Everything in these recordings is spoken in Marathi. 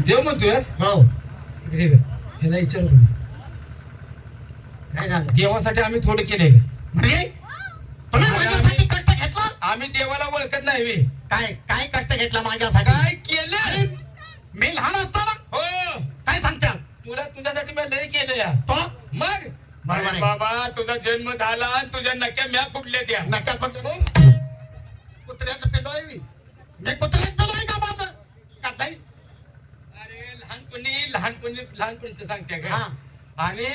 देव म्हणतोयस? हो. इकडे ये ग. ह्याला विचारू का मी? काय झालं? देवासाठी आम्ही थोडं केलंय का? म्हणजे तुम्ही माझ्यासाठी कष्ट घेतला? आम्ही देवाला ओळखत नाही बे. काय काय कष्ट घेतला माझ्यासाठी? काय केलं? मी लहान असताना हो, काय सांगता? तुला तुझ्यासाठी मी लय केलं या. तो मग बरोबर आहे. बाबा तुझा जन्म झाला आणि तुझ्या नक्या म्या कुठल्या त्या नक्यात पडलं. कुत्र्याचं पेलो आहे मी. मी कुत्र्याचं पेलो आहे का माझं? का नाही? अरे लहानपणीच सांगते का? हा. आणि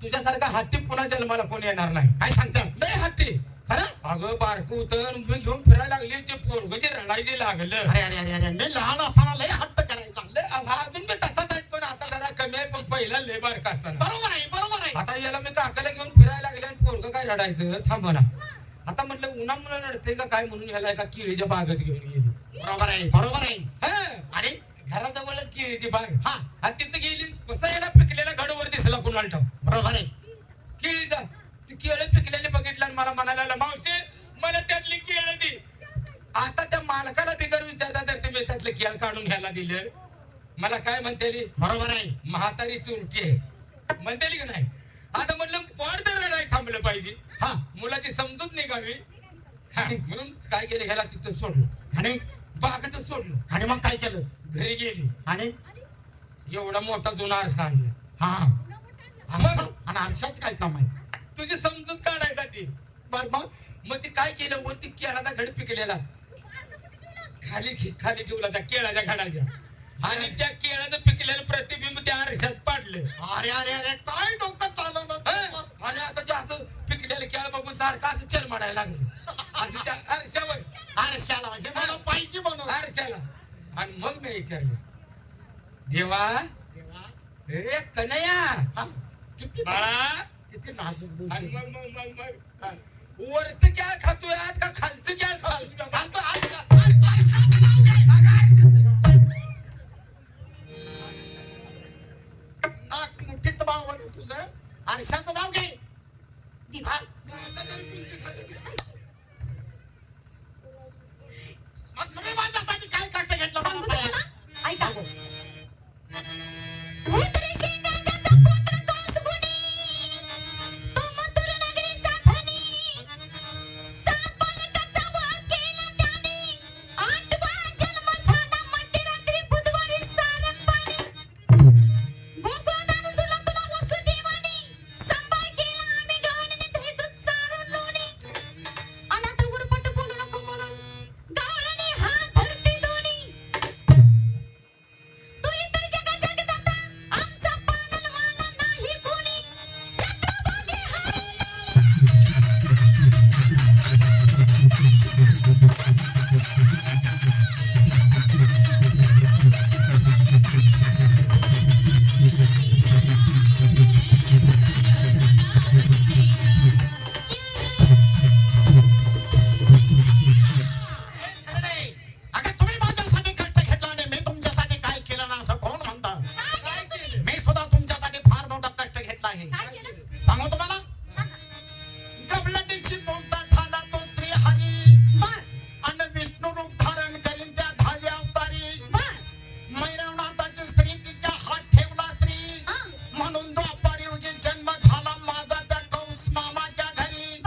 तुझ्यासारखा हत्ती पुन्हा जन्माला कोण येणार नाही. काय सांगता? लय हत्ती. खरं? अगं बारकं होतं मी घेऊन फिरायला लागली ते पोरग जे रडायचे लागलं. अरे अरे अरे अरे मी लहान असताना लय हट्ट करायचा. अजून मी तसाच आहे पण आता जरा कमी आहे पण पहिला लय बारका असताना. बरोबर आहे बरोबर आहे. आता याला मी काकाला घेऊन फिरायला लागले आणि पोरग काय रडायचं थांबा ना. आता म्हटलं उन्हामुळे रडते का काय म्हणून ह्याला एका केळीच्या बागेत घेऊन गेली. बरोबर आहे बरोबर आहे. हा आणि घराजवळच केळीची बाग. हा. आणि तिथं गेली कसं याला पिकलेला घडवर दिसला कुणाला ठाव. बरोबर आहे. केळीचा ती केळं पिकलेली बघितलं आणि मला म्हणायला मावशी मला त्यातली केळं दे. आता त्या मालकाला बिगर विचारता तर तुम्ही त्यातलं केळ काढून घ्यायला दिलं. मला काय म्हणतेली? बरोबर आहे. म्हातारी चुरटी आहे म्हणतेली का नाही. आता म्हटलं पोट तर रडाय थांबलं पाहिजे. हा. मुलाची समजूत निघावी. हा म्हणून काय केलं ह्याला तिथं सोडलं आणि बागेतच सोडलं. आणि मग काय केलं? घरी गेली आणि एवढा मोठा जुना आरसा आणला. हा. मग आणि आरशाच काय काम आहे? तुझी समजूत काढायसाठी. बर मग मग ते काय केलं वरती केळाचा घड पिकलेला खाली ठेवला त्या केळाच्या घडाच्या आणि त्या केळाचं पिकलेलं प्रतिबिंब त्या आरशात पाडलं. अरे अरे अरे काय डोकं चालवलं. आणि आता ते असं पिकलेलं केळ बघून सारखं असं चल मारायला लागलं असं त्या आरशावर. आरशाला हे मला पाहिजे बनव. आरशाला. आणि मग मी विचारलं देवा देवा ए कन्हैया हा. किती बाळा किती नाजूक आणि बोलते. मग वरचं केळ खातोय आज का खालचं केळ खातोय? खालचं आरशा. नाक मुठीत बावड आहे तुझं. आरशाचं नाव घे. हा. मग तुम्ही माझ्यासाठी काय कष्ट घेतलं मला सांगू सांगा. तुम्हाला? ऐका. अगं तुम्ही माझ्यासाठी कष्ट घेतला आणि मी तुमच्यासाठी काय केलं ना असं कोण म्हणतं? मी सुद्धा तुमच्यासाठी फार मोठा कष्ट घेतला आहे. सांगू तुम्हाला? गबलटीशी बोलता झाला तो श्री हरी आणि विष्णू रूप धारण करीन त्या 10व्या अवतारी. मैरवनाथाची स्त्री तिच्या हात ठेवला श्री म्हणून द्वापारी युगी जन्म झाला माझा त्या कंस मामाच्या घरी.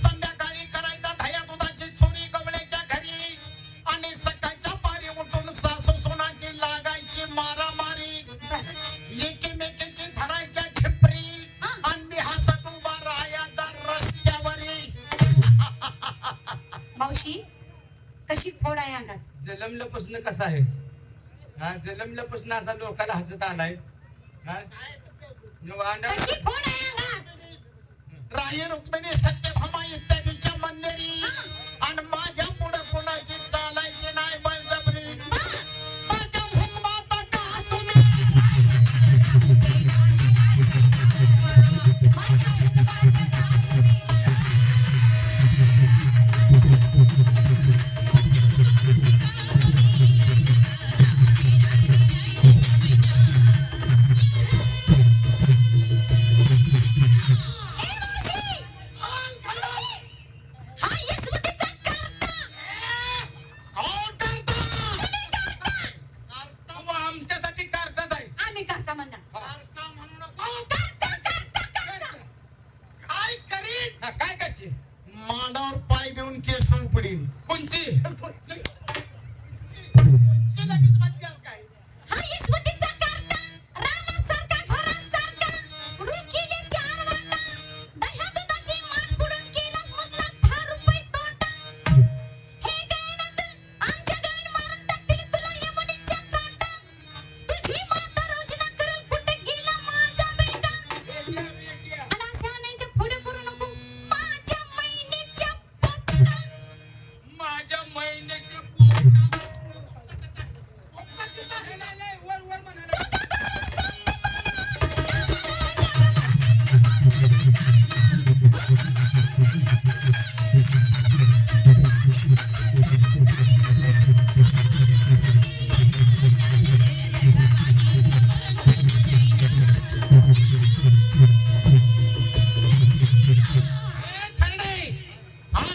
संध्याकाळी करायचा दह्या दुधाची चोरी गवळ्याच्या घरी आणि सकाळच्या पारी उठून सासू सोनाची लागायची मारामारी. एकीमेकीची धरायच्या छिपरी आणि मी हसत उभा राहायचा रस्त्यावरी. मावशी कशी खोड आहे अंगात. जलमल्यापासून कसा आहेस? हा जलमल्यापासून असा लोकांना हसत आलायस. हा कशी खोड आहे अंगात. राही रुक्मिणी सत्यभामा इत्यादीच्या मंदिरी आणि माझ्या पुढे कुणाची चालायची नाही बळजबरी. माझ्या हुकमात का तुम्ही हा, काय करशील? मांडावर पाय देऊन केस उपडीन. कोणची? लगेच म्हणतेस काय? हा यशवंतीचा करता रामासारखा घरासारखा रुखीले 4 वाटा दह्या दुधाची माठ पुढून केलास मधला 10 रुपये तोटा हे गायनातून आमच्या गायन मारून टाकतील तुला यमुनेच्या काटा तुझी माता रोजना करल कुठे गेला माझा बेटा आणि अशा आणायच्या पुढे करू नको माझ्या महिन्याच्या पोटा माझ्या महिन्याच्या पोटा. वर वर म्हणाला.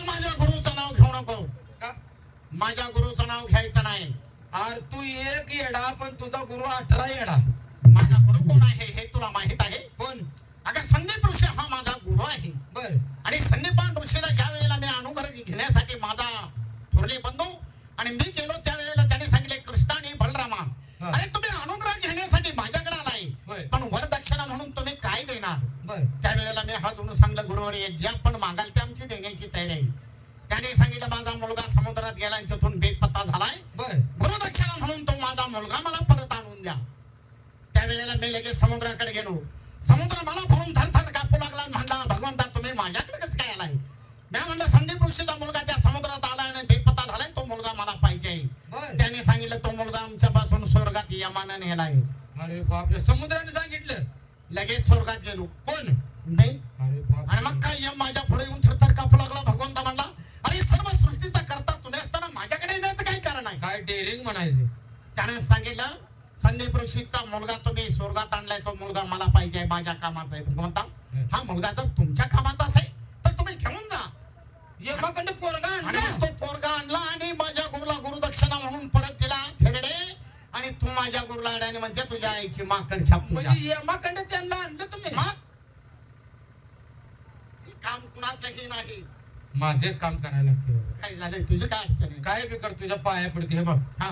माझ्या गुरुचं नाव घेऊ नको. का? माझ्या गुरुचं नाव घ्यायचं नाही. अरे तू एक येडा पण तुझा गुरु 18 येडा. माझा गुरु कोण आहे हे तुला माहित आहे? कोण? अगं संदीप ऋषी हा माझा गुरु आहे. बर आणि संदीपान ऋषीला ज्या वेळेला मी अनुग्रह घेण्यासाठी माझा थोरले बंधू आणि मी गेलो त्यावेळेला त्याने सांगितले कृष्णा आणि बलरामा हा. अरे तुम्ही अनुग्रह घेण्यासाठी माझ्याकडे आलाय होय. पण वरदक्षिणा म्हणून तुम्ही काय देणार? बर त्यावेळेला मी हात जोडून सांगितलं गुरुवर जे आपण मागाल ते आमची देण्याची तयारी आहे. त्याने सांगितलं माझा मुलगा समुद्रात गेला आणि तिथून बेपत्ता झालाय. बर गुरुदक्षिणा म्हणून तो माझा मुलगा मला परत आणून द्या. त्यावेळेला मी लगेच समुद्राकडे गेलो. समुद्र मला पाहून थरथर कापू लागला आणि म्हणला भगवंता तुम्ही माझ्याकडे कसं काय आलाय? मी म्हणलं संदीप ऋषीचा मुलगा त्या समुद्रात आला आणि बेपत्ता झालाय तो मुलगा मला पाहिजे. बर. त्याने सांगितलं तो मुलगा आमच्यापासून स्वर्गात यमानं नेलाय. अरे बापरे, समुद्राने सांगितलं. लगेच स्वर्गात गेलो. कोण? नाही अरे बाप. आणि मग काय यम माझ्या पुढे येऊन थरथर कापू लागला. भगवंता म्हणला अरे सर्व सृष्टीचा करता तुम्ही असताना माझ्याकडे येण्याचं काय कारण आहे? काय डेअरिंग म्हणायचं. त्याने सांगितलं संदीप ऋषीचा मुलगा तुम्ही स्वर्गात आणलाय तो मुलगा मला पाहिजे माझ्या कामाचा आहे. भगवंता हा मुलगा जर तुमच्या कामाचा असेल तर तुम्ही घेऊन जा. यमाकडे पोरगा आणि आणला. मग तो पोरगा आणला आणि माझ्या गुरुला गुरुदक्षिणा म्हणून परत दिला थेरडे. आणि तू माझ्या गुरुला अडाने म्हणते तुझ्या आईची माकड छाप तुझ्या. म्हणजे यमाकडे त्यांना आणलं तुम्ही. मग हे काम कुणाचंही नाही. माझे एक काम करायला लागते. काय झालंय तुझं काय अडचण आहे? काय बी कर तुझ्या पाया पडते. हे बघ हा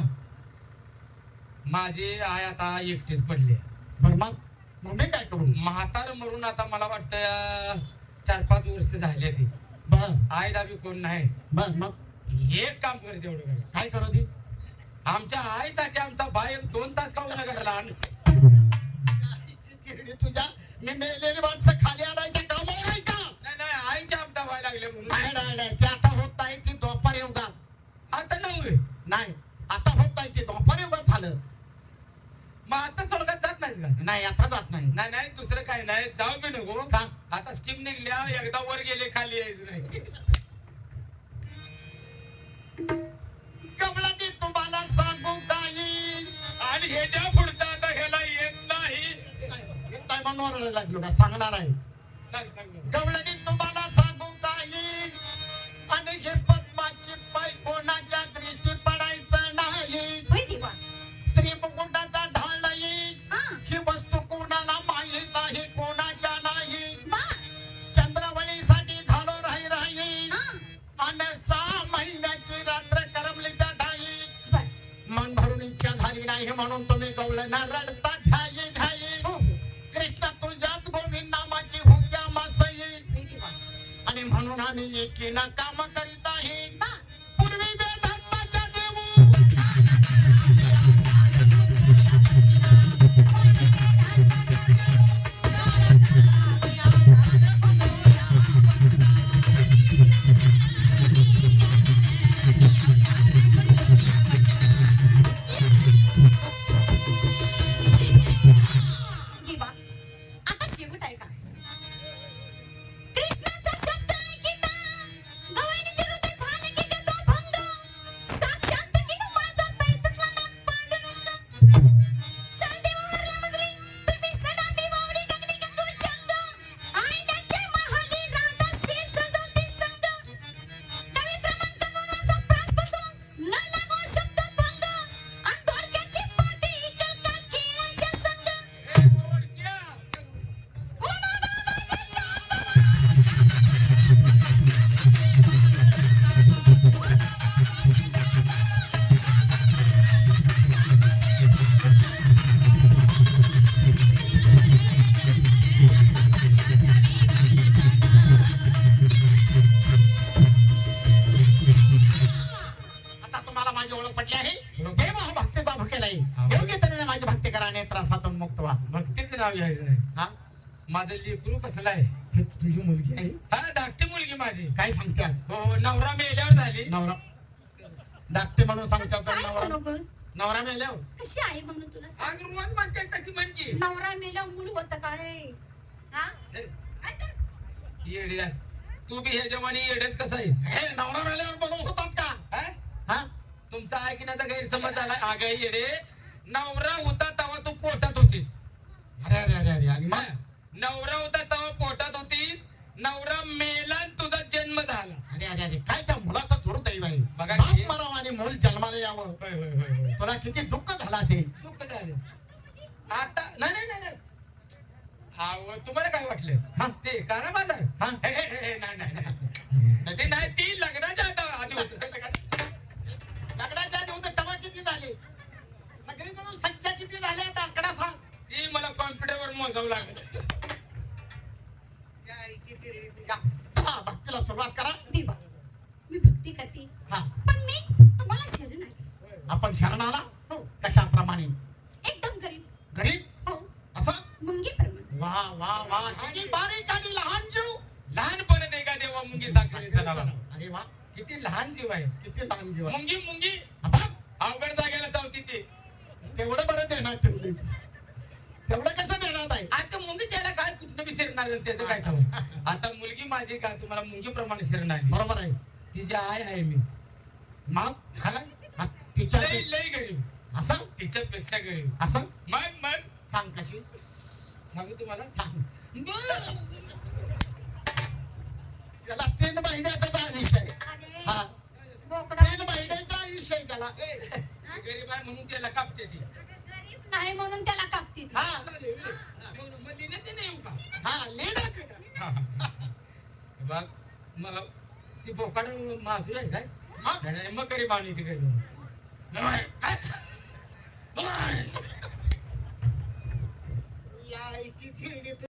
माझी आई आता एकटीच पडली. बर मग मी काय करू? म्हातार मरून आता मला वाटतं 4-5 वर्ष झाली ती. बर आईला बी कोण नाही. बर मग एक काम कर तेवढं कर. काय करू ती? आमच्या आईसाठी आमचा बाय 2 तास खाऊ नका घाला. तुझ्या मी मेलेली माणसं खाली आणायच्या कामावर आहे का? नाही नाही, आईच्या आमचा व्हायला लागले म्हणून. नाही ते आता होत नाही. ती द्वापार युगात. आता नव्हे. नाही आता होत नाही. ते द्वापार युगात झालं. मग आता स्वर्गात जात नाहीस का? नाही आता जात नाही. नाही नाही, दुसरं काही नाही. जाऊ बी नको. का? आता स्कीम निघल्या, एकदा वर गेले खाली यायचं नाही. कमलाने तुम्हाला सांगू काही आणि हे ज्या पुढचा आता ह्याला येत नाही. काय म्हणून लागलो का? सांगणार आहे. सांग सांग. कमलाने तुम्हाला सांगू काही आणि हे पद्माची पाय कोणाच्या दृष्टी पडायचं नाही. होय देवा. श्री मुकुटाचा ढाळ नाही. हा ही वस्तू कोणाला माहीत आहे कोणाच्या नाही. बा चंद्रावळीसाठी झालो राही हा आणि 6 महिन्याची रात्र करमली त्या ढाई. बर मन भरून इच्छा झाली नाही म्हणून तुम्ही गवळणा रडता ध्यायी हो कृष्ण तुझ्याच गोविंद नामाची होत्या मासई. होय देवा. आणि म्हणून आम्ही एकीनं काम करीत आहे. बा पूर्वी वेदांताच्या देऊ देवा आता शेवट आहे का? कृष्णाचा शब्द ऐकिता गवळणीचे हृदय झाले की पटली आहे बरोबर. देव हा भक्तीचा भुकेला आहे हा. योग्य तऱ्हेने माझी भक्ती करा आणि त्रासातून मुक्त व्हा भक्तीच नाव यायचं नाही. हा माझं लेकरू कसलं आहे? हे तुझी मुलगी आहे हा धाकटी मुलगी माझी. काय सांगते हो नवरा मेल्यावर झाली. नवरा धाकटे म्हणून सांगतात काय नवरा म्हणू गं? नवरा मेल्यावर कशी आहे म्हणून तुला सांग. सांग रोज म्हणते तशी म्हणकी. नवरा मेला मूल होतं काय? हा सर, काय सर? येड्या तू बी ह्या जवानी येडेच कसा आहेस? हे नवरा मेल्यावर बनवून होतात का हा? हा तुमचा ऐकण्याचा गैरसमज झाला. आगाई येडे नवरा होता तेव्हा तू पोटात होतीस. अरे अरे अरे अरे आणि हा? मग नवरा होता तेव्हा पोटात होतीस. नवरा मेला आणि तुझा जन्म झाला. अरे अरे अरे काय त्या मुलाचा दुर्दैव आहे बघा बाप की. मरावा आणि मूल जन्माला यावं होय होय होय होय. तुला किती दुःख झालं असेल दुःख झालं. आता नाही नाही नाही नाही. अहो, तुम्हाला काय वाटलं? हा? ते काना बाजार हा? हे, हे, हे, नाही नाही नाही. ते नाही ती लग्नाच्या आधी होतं. लग्नाच्या आधी होतं तेव्हा किती झाले सगळी मिळून संख्या किती झाली आता आकडा सांग ती मला कॉम्प्युटरवर मोजावं लागलं. या, चला भक्तीला सुरुवात करा देवा मी भक्ती करते हा पण मी तुम्हाला शरण आले. आपण शरण आला हो कशाप्रमाणे एकदम गरीब. गरीब हो असं मुंगीप्रमाणे. वा वा वा किती बारीक आणि लहान जीव लहानपण दे का देवा मुंगी साखरेचा नावा. अरे वा किती लहान जीव आहे. किती लहान जीव आहे. मुंगी मुंगी आता अवघड जागेला चावती ते. तेवढं बरं देणार ठेवलीस तेवढं कसं देण्यात आहे आता मुंगी त्याला काय कुठनं बी शिरणार आणि त्याचं काय ठाऊक. आता मुलगी माझी का तुम्हाला मुंगीप्रमाणे शिरणार. बरोबर आहे तिची आय आहे मी. मग हा, तिच्या लय लय गरीब. असं तिच्यापेक्षा गरीब. असं मग सांग कशी सांगू तुम्हाला. सांग बरं. त्याला 3 महिन्याचा विषय अरे हा बोकडा 3 महिन्याचा विषय त्याला ए, गरीब आहे म्हणून त्याला कापते ती. गरीब नाही म्हणून त्याला कापतील. हा मग लिहिण्यात नाही येऊ का? हा लेडा हा, हा. बघ मग ती बोकाड माझी आहे काय? मग नाही, नाही, मग गरीब आणि ती गरीब.